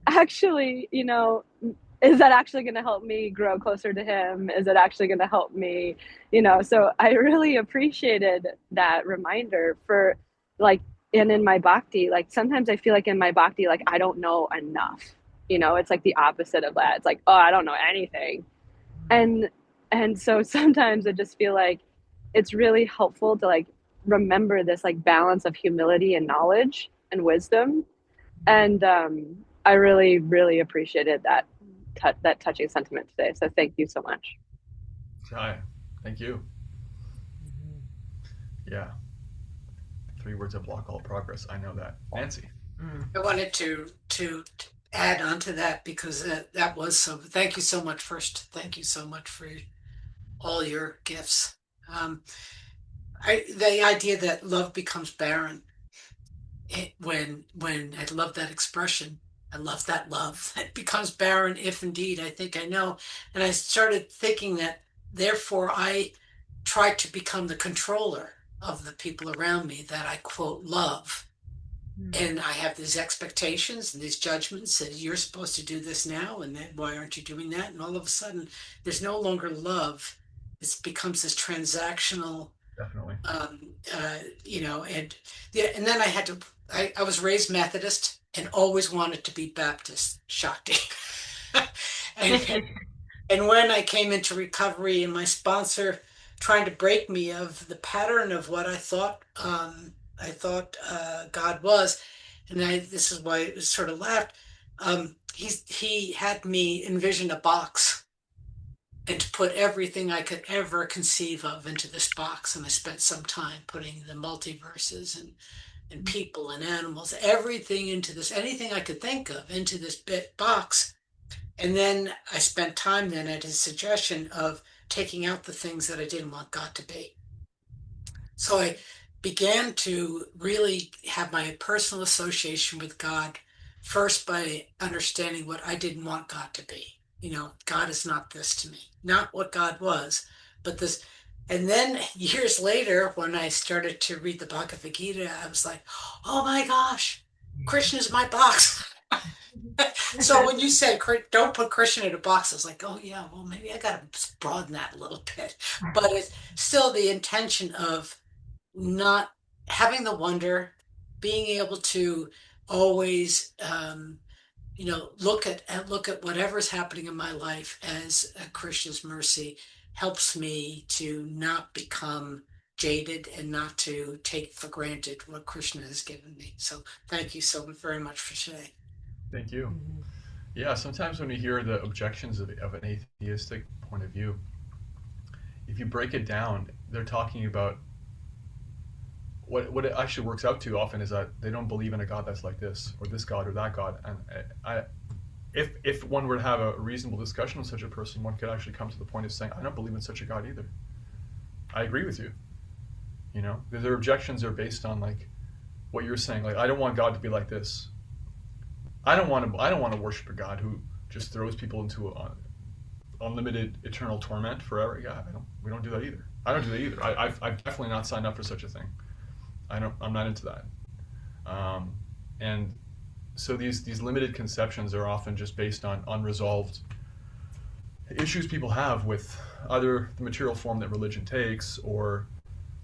Speaker 6: actually, is that actually going to help me grow closer to him? Is it actually going to help me? So I really appreciated that reminder for like, and in my bhakti, like sometimes I feel like in my bhakti, like I don't know enough. It's like the opposite of that. It's like, oh, I don't know anything. And so sometimes I just feel like it's really helpful to like remember this like balance of humility and knowledge and wisdom. And I really, really appreciated that touching sentiment today. So thank you so much.
Speaker 1: Hi. Thank you. Yeah. 3 words that block all progress. I know that. Nancy.
Speaker 7: I wanted to add on to that because that was so. Thank you so much. First, thank you so much for all your gifts. The idea that love becomes barren. When I love that expression, I love that love. It becomes barren if indeed I think I know. And I started thinking that therefore I try to become the controller of the people around me that I quote love. And I have these expectations and these judgments that you're supposed to do this now, and then why aren't you doing that? And all of a sudden, there's no longer love. It becomes this transactional,
Speaker 1: Definitely.
Speaker 7: and yeah. And then I was raised Methodist and always wanted to be Baptist. Shakti. and and when I came into recovery, and my sponsor trying to break me of the pattern of what I thought God was, and this is why it was sort of laughed. he had me envision a box and to put everything I could ever conceive of into this box. And I spent some time putting the multiverses and people and animals, everything into this, anything I could think of into this bit box. And then I spent time then at his suggestion of taking out the things that I didn't want God to be. So I began to really have my personal association with God first by understanding what I didn't want God to be. God is not this to me, not what God was, but this. And then years later, when I started to read the Bhagavad Gita, I was like, oh my gosh, Krishna's my box. So when you said don't put Christian in a box, I was like, oh yeah, well maybe I got to broaden that a little bit. But it's still the intention of not having the wonder, being able to always, look at whatever's happening in my life as a Krishna's mercy helps me to not become jaded and not to take for granted what Krishna has given me. So thank you so very much for today.
Speaker 1: Thank you. Yeah, sometimes when you hear the objections of an atheistic point of view, if you break it down, they're talking about what it actually works out to often is that they don't believe in a God that's like this or this God or that God. And if one were to have a reasonable discussion with such a person, one could actually come to the point of saying, I don't believe in such a God either. I agree with you. Their objections are based on like what you're saying. Like, I don't want God to be like this. I don't want to worship a God who just throws people into unlimited eternal torment forever. Yeah, we don't do that either. I don't do that either. I've definitely not signed up for such a thing. I'm not into that. And so these limited conceptions are often just based on unresolved issues people have with either the material form that religion takes or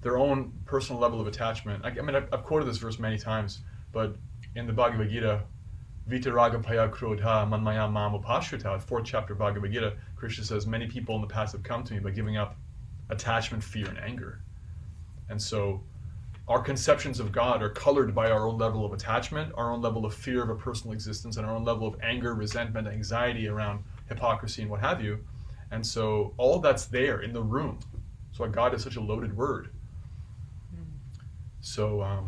Speaker 1: their own personal level of attachment. I've quoted this verse many times, but in the Bhagavad Gita, Vitaraga Paya Krodha Manmaya Mam Upashrita, 4th chapter of Bhagavad Gita, Krishna says, many people in the past have come to me by giving up attachment, fear, and anger. And so our conceptions of God are colored by our own level of attachment, our own level of fear of a personal existence, and our own level of anger, resentment, anxiety around hypocrisy and what have you. And so all that's there in the room. That's why God is such a loaded word. So,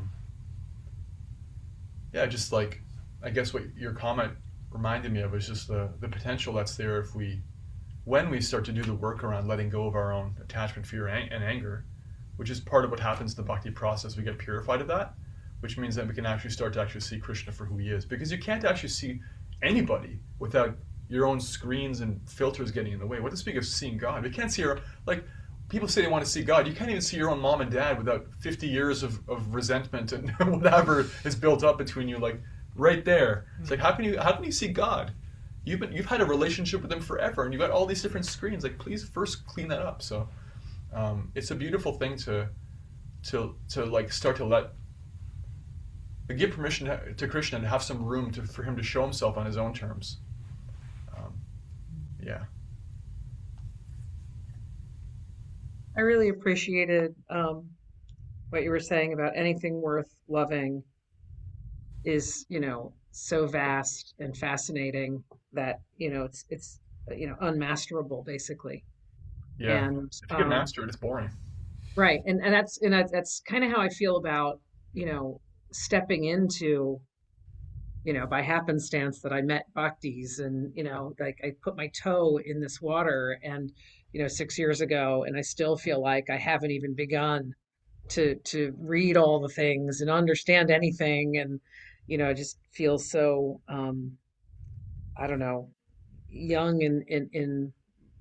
Speaker 1: just like, I guess what your comment reminded me of is just the potential that's there when we start to do the work around letting go of our own attachment, fear, and anger, which is part of what happens in the bhakti process. We get purified of that, which means that we can actually start to actually see Krishna for who he is. Because you can't actually see anybody without your own screens and filters getting in the way. What to speak of seeing God? We can't see people say they want to see God. You can't even see your own mom and dad without 50 years of resentment and whatever is built up between you, like right there. It's like, how can you see God? You've had a relationship with him forever, and you've got all these different screens. Like, please first clean that up. So it's a beautiful thing to like start to give permission to Krishna to have some room for him to show himself on his own terms. Yeah.
Speaker 8: I really appreciated what you were saying about anything worth loving is, so vast and fascinating that, it's unmasterable basically.
Speaker 1: Yeah.
Speaker 8: And
Speaker 1: If you can master it, it's boring.
Speaker 8: right. And that's kind of how I feel about, stepping into, by happenstance that I met bhaktis and, like I put my toe in this water and, 6 years ago, and I still feel like I haven't even begun to read all the things and understand anything. And, I just feel so, I don't know, young in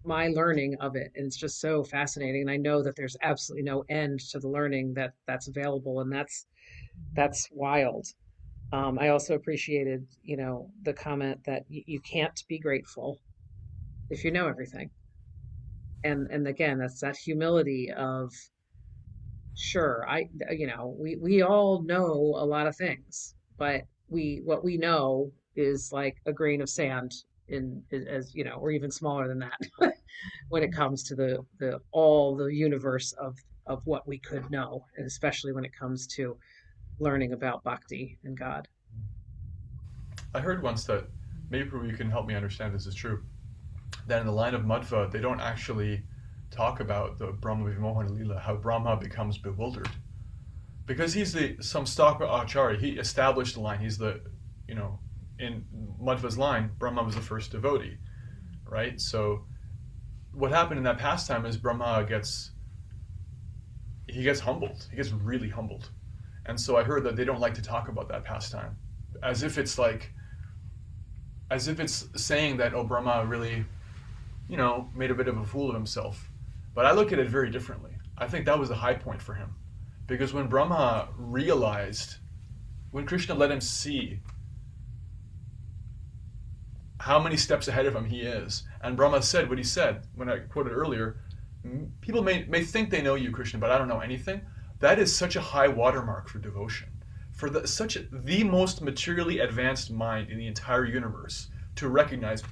Speaker 8: my learning of it. And it's just so fascinating. And I know that there's absolutely no end to the learning that's available. And that's wild. I also appreciated, the comment that you can't be grateful if you know everything. And again, that's that humility of, sure, we all know a lot of things, but what we know is like a grain of sand as or even smaller than that when it comes to the all the universe of what we could know, and especially when it comes to learning about bhakti and God.
Speaker 1: I heard once that maybe you can help me understand this is true, that in the line of Madhva, they don't actually talk about the Brahma Vimohana Lila, how Brahma becomes bewildered. Because he's the Samstaka Acharya, he established the line. He's the, in Madhva's line, Brahma was the first devotee, right? So what happened in that pastime is Brahma gets humbled. He gets really humbled. And so I heard that they don't like to talk about that pastime, as if it's saying that, oh, Brahma really, made a bit of a fool of himself. But I look at it very differently. I think that was the high point for him. Because when Brahma realized, when Krishna let him see how many steps ahead of him he is, and Brahma said what he said, when I quoted earlier, people may think they know you, Krishna, but I don't know anything. That is such a high watermark for devotion. For the most materially advanced mind in the entire universe to recognize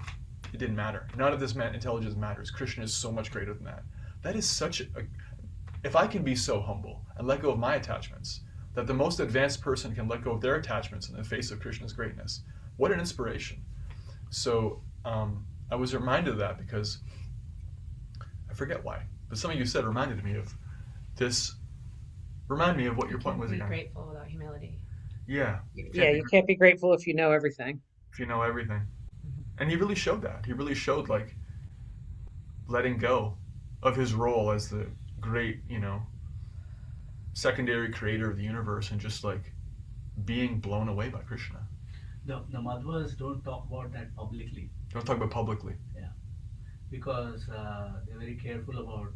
Speaker 1: it didn't matter. None of this intelligence matters. Krishna is so much greater than that. That is such a... If I can be so humble and let go of my attachments, that the most advanced person can let go of their attachments in the face of Krishna's greatness, what an inspiration. So I was reminded of that because I forget why, but something you said reminded me of this. Remind me of what your point was again.
Speaker 4: Be grateful without humility.
Speaker 1: Yeah.
Speaker 8: You can't be grateful if you know everything.
Speaker 1: If you know everything. And he really showed that. He really showed letting go of his role as the great, secondary creator of the universe and just being blown away by Krishna.
Speaker 3: The Madhvas don't talk about that publicly.
Speaker 1: Don't talk about publicly.
Speaker 3: Yeah. Because they're very careful about,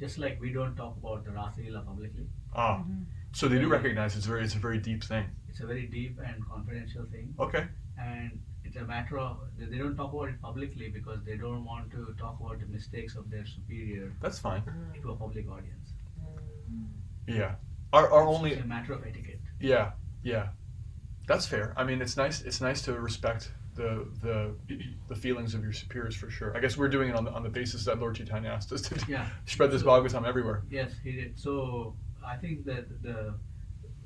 Speaker 3: just like we don't talk about the Rasa Leela publicly.
Speaker 1: Ah. So they do recognize it's a very deep thing.
Speaker 3: It's a very deep and confidential thing.
Speaker 1: Okay.
Speaker 3: And it's a matter of, they don't talk about it publicly because they don't want to talk about the mistakes of their superior.
Speaker 1: That's fine.
Speaker 3: To a public audience.
Speaker 1: Yeah. It's
Speaker 3: a matter of etiquette.
Speaker 1: Yeah. That's fair. I mean, it's nice to respect the feelings of your superiors for sure. I guess we're doing it on the basis that Lord Chaitanya asked us to spread this Bhagavatam everywhere.
Speaker 3: Yes, he did. So I think that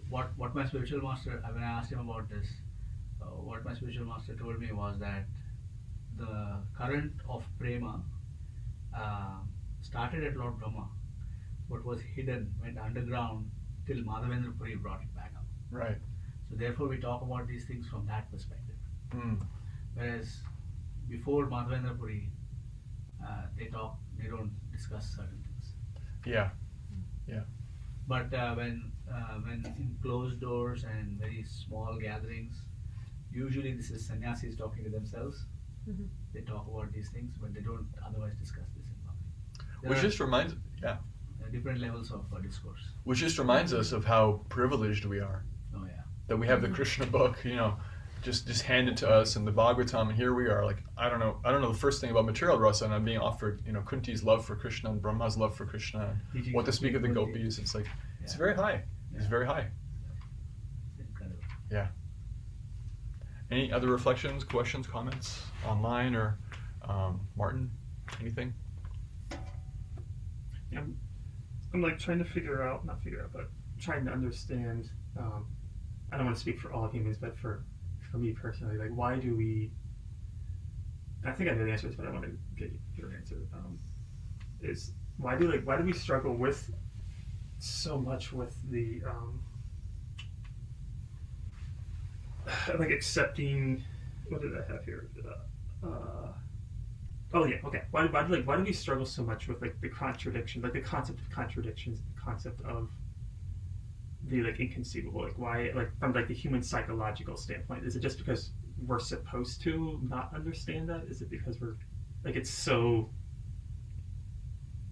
Speaker 3: what my spiritual master, when I asked him about this, what my spiritual master told me was that the current of prema started at Lord Brahma, but was hidden, went underground till Madhavendra Puri brought it back up.
Speaker 1: Right.
Speaker 3: So therefore we talk about these things from that perspective. Whereas before Madhavendra Puri, they don't discuss certain things.
Speaker 1: Yeah.
Speaker 3: But when in closed doors and very small gatherings, usually this is sannyasis talking to themselves. They talk about these things, but they don't otherwise discuss this in public.
Speaker 1: Which just reminds,
Speaker 3: different levels of discourse.
Speaker 1: Which just reminds us of how privileged we are.
Speaker 3: Oh yeah.
Speaker 1: That we have the Krishna book, just handed to us, and the Bhagavatam, and here we are. I don't know the first thing about material rasa, and I'm being offered, Kunti's love for Krishna and Brahma's love for Krishna, and what to speak of the gopis. It's it's very high. It's very high.
Speaker 3: It's incredible.
Speaker 1: Yeah. Any other reflections, questions, comments online or Martin? Anything?
Speaker 9: Yeah, I'm trying to but trying to understand. I don't want to speak for all humans, but for me personally, why do we? I think I know the answer to this, but I want to get your answer. Is why do we struggle with so much with the accepting? What did I have here? Oh yeah, okay. Why do we struggle so much with the contradiction, the concept of contradictions, the concept of the inconceivable? Why, from the human psychological standpoint, is it just because we're supposed to not understand that? Is it because we're it's so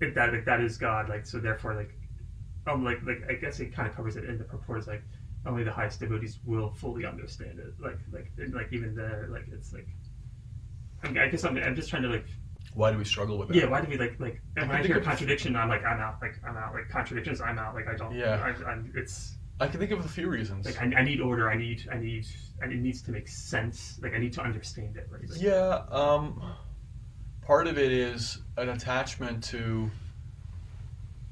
Speaker 9: that is God, so therefore I guess it kind of covers it in the purport as only the highest devotees will fully understand it. Even there, it's I guess I'm just trying to
Speaker 1: why do we struggle with that?
Speaker 9: Yeah, why do we and when I hear contradiction, I'm I'm out. Contradictions, I'm out. I don't.
Speaker 1: Yeah.
Speaker 9: It's.
Speaker 1: I can think of a few reasons.
Speaker 9: I need order. I need, and it needs to make sense. I need to understand it. Right?
Speaker 1: Yeah. Part of it is an attachment due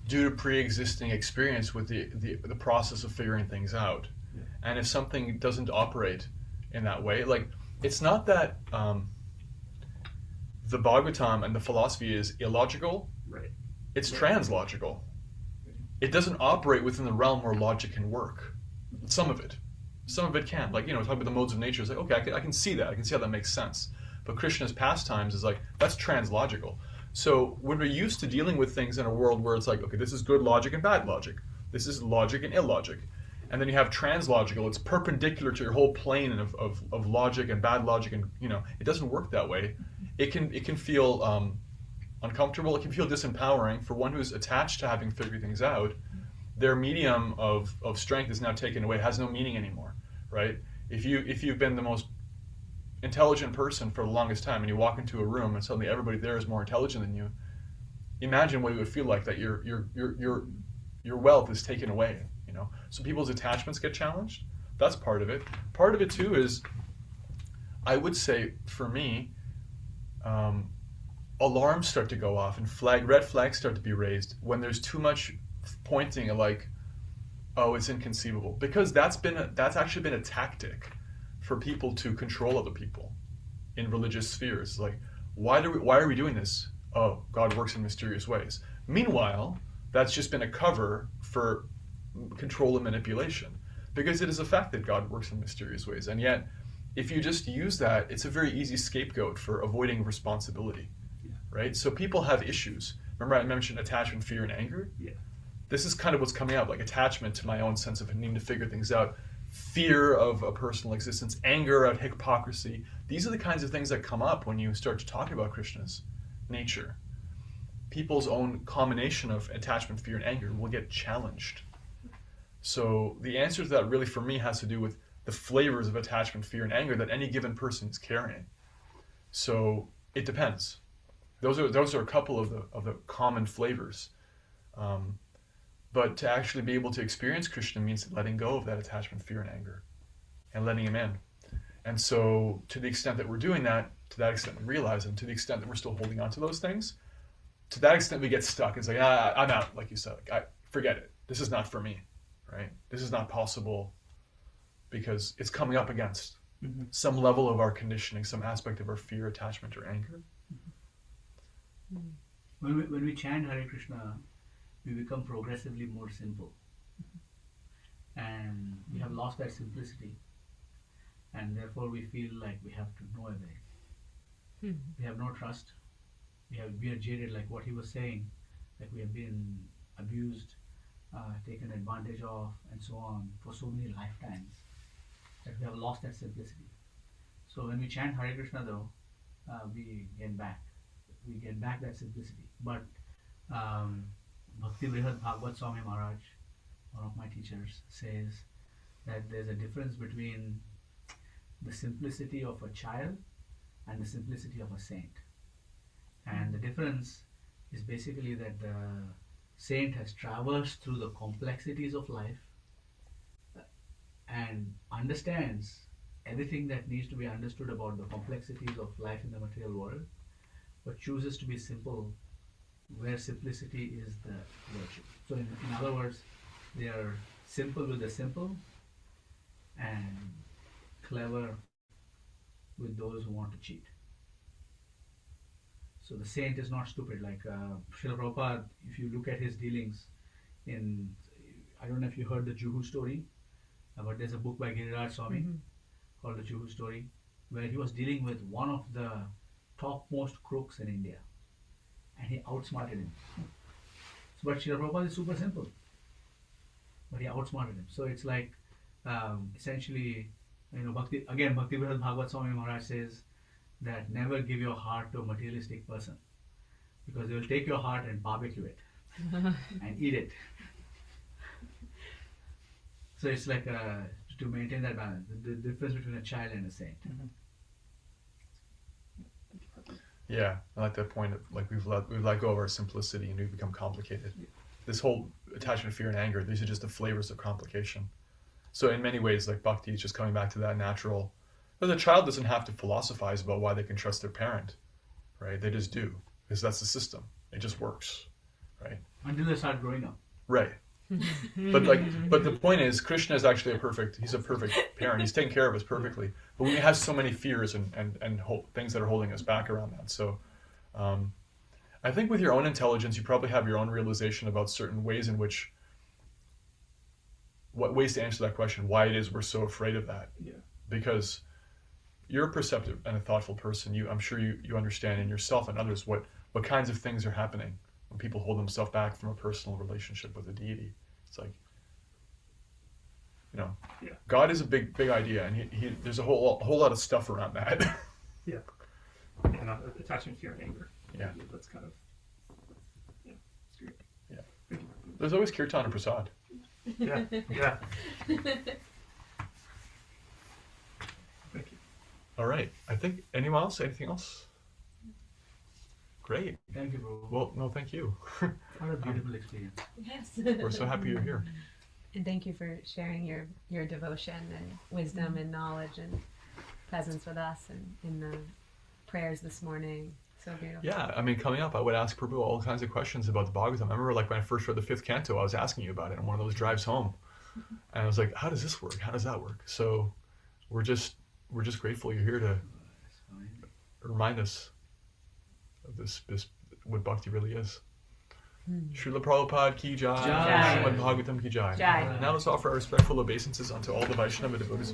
Speaker 1: to pre-existing experience with the process of figuring things out. Yeah. And if something doesn't operate in that way, it's not that the Bhagavatam and the philosophy is illogical.
Speaker 9: Right.
Speaker 1: It's translogical. It doesn't operate within the realm where logic can work. Some of it can. Like, talking about the modes of nature, it's like, okay, I can see that. I can see how that makes sense. But Krishna's pastimes is like, that's translogical. So when we're used to dealing with things in a world where it's like, okay, this is good logic and bad logic. This is logic and illogic. And then you have translogical, it's perpendicular to your whole plane of logic and bad logic, and it doesn't work that way. It can feel uncomfortable, it can feel disempowering for one who's attached to having figured things out. Their medium of strength is now taken away, it has no meaning anymore, right? If you've been the most intelligent person for the longest time and you walk into a room and suddenly everybody there is more intelligent than you, imagine what it would feel like that your wealth is taken away. So people's attachments get challenged. That's part of it. Part of it too is, I would say for me, alarms start to go off and red flags start to be raised when there's too much pointing at like, oh, it's inconceivable, because that's actually been a tactic for people to control other people in religious spheres. Like, why are we doing this? Oh, God works in mysterious ways. Meanwhile, that's just been a cover for control and manipulation, because it is a fact that God works in mysterious ways. And yet, if you just use that, it's a very easy scapegoat for avoiding responsibility, right? So people have issues. Remember I mentioned attachment, fear, and anger?
Speaker 9: Yeah.
Speaker 1: This is kind of what's coming out, like attachment to my own sense of needing to figure things out, fear of a personal existence, anger at hypocrisy. These are the kinds of things that come up when you start to talk about Krishna's nature. People's own combination of attachment, fear, and anger will get challenged. So the answer to that really for me has to do with the flavors of attachment, fear, and anger that any given person is carrying. So it depends. Those are a couple of the common flavors. But to actually be able to experience Krishna means letting go of that attachment, fear, and anger, and letting him in. And so to the extent that we're doing that, to that extent we realize them. To the extent that we're still holding on to those things, to that extent we get stuck. It's like, I'm out, like you said. Like, forget it. This is not for me, right? This is not possible, because it's coming up against some level of our conditioning, some aspect of our fear, attachment, or anger.
Speaker 3: When we chant Hare Krishna, we become progressively more simple. And we have lost that simplicity. And therefore we feel like we have to know everything. We have no trust. We are jaded, like what he was saying, like we have been abused, taken advantage of, and so on for so many lifetimes, that we have lost that simplicity. So when we chant Hare Krishna though, we get back that simplicity. But Bhakti Brihad Bhagavad Swami Maharaj, one of my teachers, says that there's a difference between the simplicity of a child and the simplicity of a saint. And the difference is basically that the saint has traversed through the complexities of life and understands everything that needs to be understood about the complexities of life in the material world, but chooses to be simple where simplicity is the virtue. So in other words, they are simple with the simple and clever with those who want to cheat. So the saint is not stupid. Like Srila Prabhupada, if you look at his dealings in, I don't know if you heard the Juhu story, but there's a book by Giriraj Swami called the Juhu story, where he was dealing with one of the topmost crooks in India, and he outsmarted him. But Srila Prabhupada is super simple, but he outsmarted him. So it's like essentially, Bhakti Brihad Bhagavad Swami Maharaj says that never give your heart to a materialistic person, because they will take your heart and barbecue it and eat it. So it's like to maintain that balance, the difference between a child and a saint.
Speaker 1: Yeah, I like that point. Like we've let go of our simplicity and we've become complicated. This whole attachment, fear, and anger, these are just the flavors of complication. So in many ways, like bhakti is just coming back to that natural. But the child doesn't have to philosophize about why they can trust their parent, right? They just do, because that's the system. It just works, right?
Speaker 3: Until they start growing up.
Speaker 1: Right. But the point is, Krishna is actually he's a perfect parent. He's taking care of us perfectly. But we have so many fears and things that are holding us back around that. So I think with your own intelligence, you probably have your own realization about certain ways in which, what ways to answer that question, why it is we're so afraid of that.
Speaker 9: Yeah.
Speaker 1: Because you're a perceptive and a thoughtful person. I'm sure you understand in yourself and others what kinds of things are happening when people hold themselves back from a personal relationship with a deity. It's like,
Speaker 9: Yeah.
Speaker 1: God is a big idea, and he there's a whole lot of stuff around that.
Speaker 9: Yeah. And attachment, fear, and anger.
Speaker 1: Yeah.
Speaker 9: That's kind of, it's great.
Speaker 1: Yeah.
Speaker 9: Thank you.
Speaker 1: There's always kirtan and prasad.
Speaker 9: Yeah. Yeah. Thank you.
Speaker 1: All right. I think anyone else? Anything else? Great.
Speaker 3: Thank you, bro.
Speaker 1: Well, no, thank you.
Speaker 3: What a beautiful experience.
Speaker 4: Yes.
Speaker 1: We're so happy you're here.
Speaker 4: And thank you for sharing your devotion and wisdom and knowledge and presence with us and in the prayers this morning. So beautiful.
Speaker 1: Yeah, I mean, coming up, I would ask Prabhu all kinds of questions about the Bhagavatam. I remember, like, when I first read the 5th canto, I was asking you about it on one of those drives home, and I was like, "How does this work? How does that work?" So, we're just grateful you're here to remind us of this what bhakti really is. Srila Prabhupada ki jai,
Speaker 4: Jai.
Speaker 1: Srimad Bhagavatam ki jai.
Speaker 4: Jai.
Speaker 1: Now let's offer our respectful obeisances unto all the Vaishnava devotees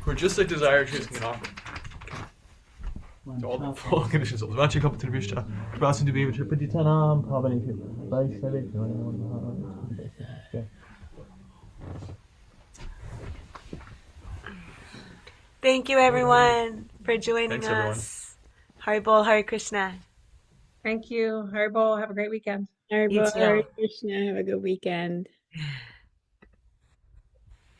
Speaker 1: who are just like desire chasing an offering. To all the following conditions. Vachi Kapatir Vishta, Krasin to be able to Paditanam, Pavani, Vaishnava.
Speaker 2: Thank you, everyone, for joining
Speaker 1: Thanks, everyone.
Speaker 2: us. Hari Bol, Hari Krishna.
Speaker 8: Thank you. Haribol. Have a great weekend.
Speaker 5: Hare
Speaker 2: You too.
Speaker 5: Hare Krishna. Have a good weekend.